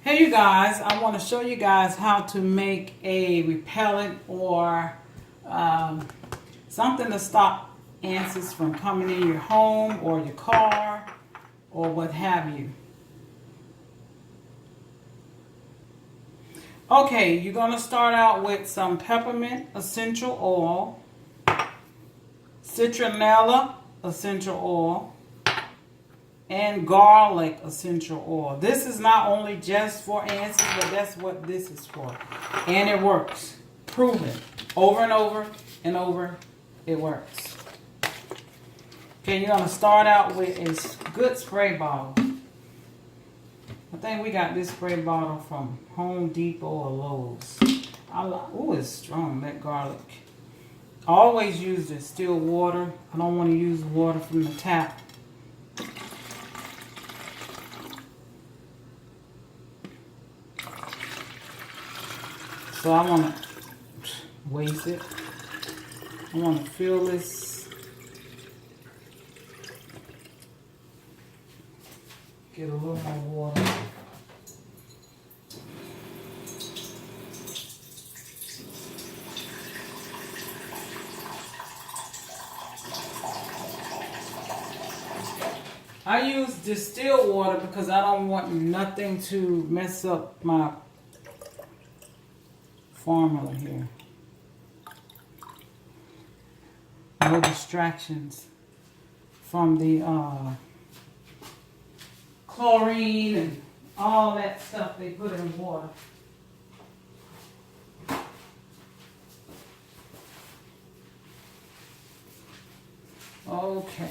Hey you guys, I want to show you guys how to make a repellent or something to stop ants from coming in your home or your car or what have you. Okay, you're going to start out with some peppermint essential oil, citronella essential oil, and garlic essential oil. This is not only just for ants, but that's what this is for. And it works. Proven. Over and over and over, it works. Okay, you're going to start out with a good spray bottle. I think we got this spray bottle from Home Depot or Lowe's. Oh, it's strong, that garlic. I always use distilled water. I don't want to use water from the tap. So I want to waste it. I want to fill this. Get a little more water. I use distilled water because I don't want nothing to mess up my formula here. No distractions from the chlorine and all that stuff they put in water. Okay.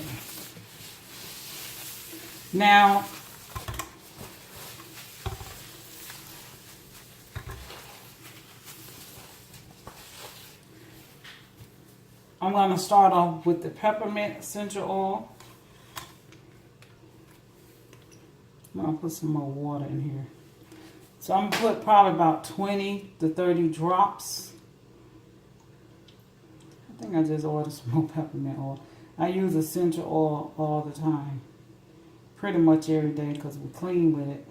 Now, I'm going to start off with the peppermint essential oil. I'm going to put some more water in here. So I'm going to put probably about 20 to 30 drops. I think I just ordered some more peppermint oil. I use essential oil all the time. Pretty much every day because we clean with it.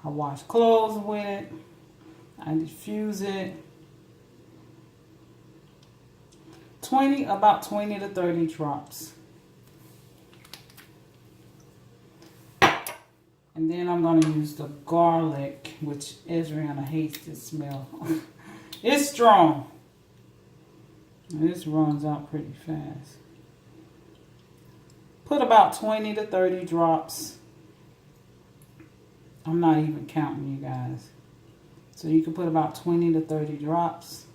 I wash clothes with it. I diffuse it. About 20 to 30 drops. And then I'm going to use the garlic, which Ezriana hates this smell. It's strong. This runs out pretty fast. Put about 20 to 30 drops. I'm not even counting, you guys. So you can put about 20 to 30 drops.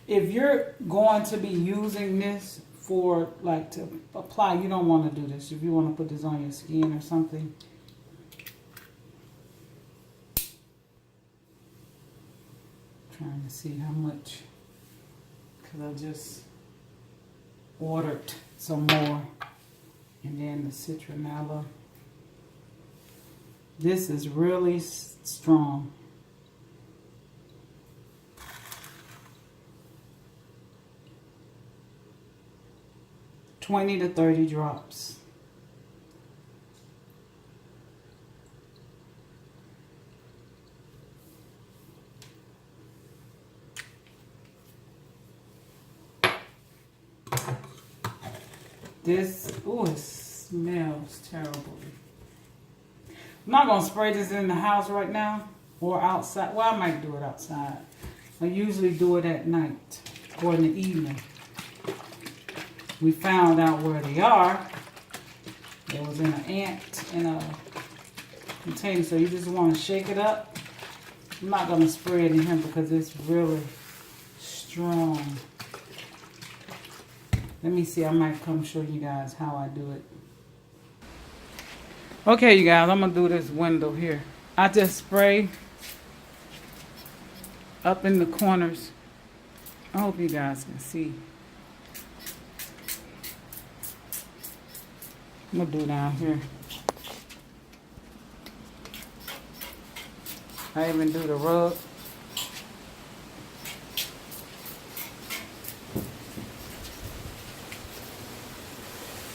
If you're going to be using this for like to apply, you don't want to do this. If you want to put this on your skin or something. Trying to see how much, because I just ordered some more. And then the citronella. This is really strong. $20 to $30 drops. This, oh, it smells terrible. I'm not going to spray this in the house right now or outside. Well, I might do it outside. I usually do it at night or in the evening. We found out where they are. It was in an ant in a container, so you just want to shake it up. I'm not going to spray it in here because it's really strong. Let me see, I might come show you guys how I do it. Okay, you guys, I'm going to do this window here. I just spray up in the corners. I hope you guys can see. I'm going to do down here. I even do the rug.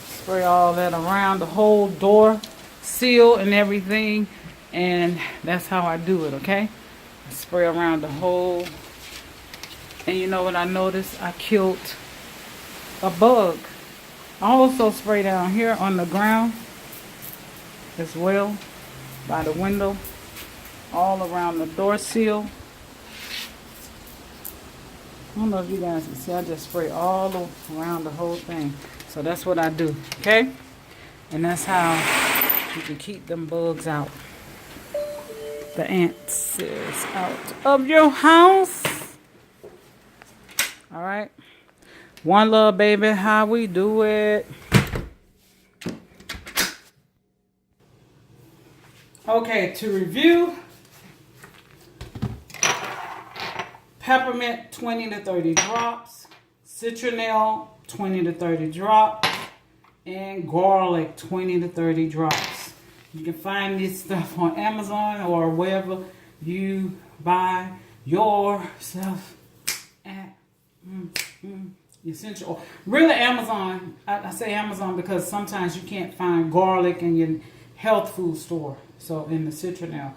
Spray all that around the whole door seal and everything, and that's how I do it. Okay, I spray around the whole. And you know what I noticed? I killed a bug. I also spray down here on the ground as well, by the window, all around the door seal. I don't know if you guys can see, I just spray all around the whole thing. So that's what I do, okay? And that's how you can keep them bugs out. The ants is out of your house. All right. One love, baby, how we do it. Okay, to review. Peppermint, 20 to 30 drops. Citronelle, 20 to 30 drops. And garlic, 20 to 30 drops. You can find this stuff on Amazon or wherever you buy your stuff at. Essential oil. Really Amazon. I say Amazon because sometimes you can't find garlic in your health food store. So in the citronelle.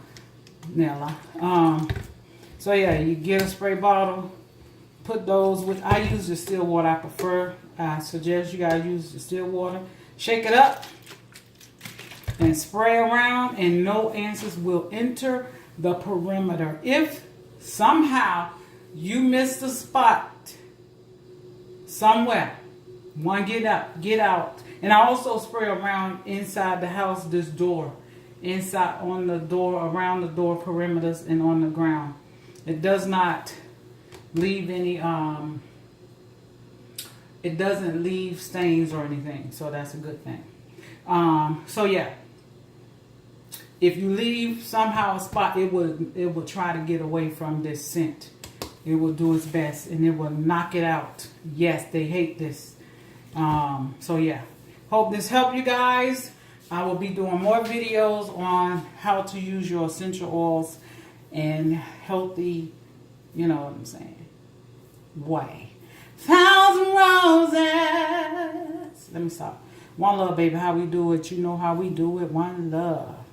So yeah, you get a spray bottle. Put those with, I use the still water. I prefer. I suggest you guys use the still water. Shake it up and spray around, and no answers will enter the perimeter. If somehow you missed a spot somewhere, get out. And I also spray around inside the house, this door, inside on the door, around the door perimeters, and on the ground. It does not leave any it doesn't leave stains or anything, so that's a good thing. So yeah, if you leave somehow a spot, it will try to get away from this scent. It will do its best, and it will knock it out. Yes, they hate this. So yeah, hope this helped you guys. I will be doing more videos on how to use your essential oils and healthy, you know what I'm saying, way. 1,000 roses. Let me stop. One love, baby, how we do it. You know how we do it. One love.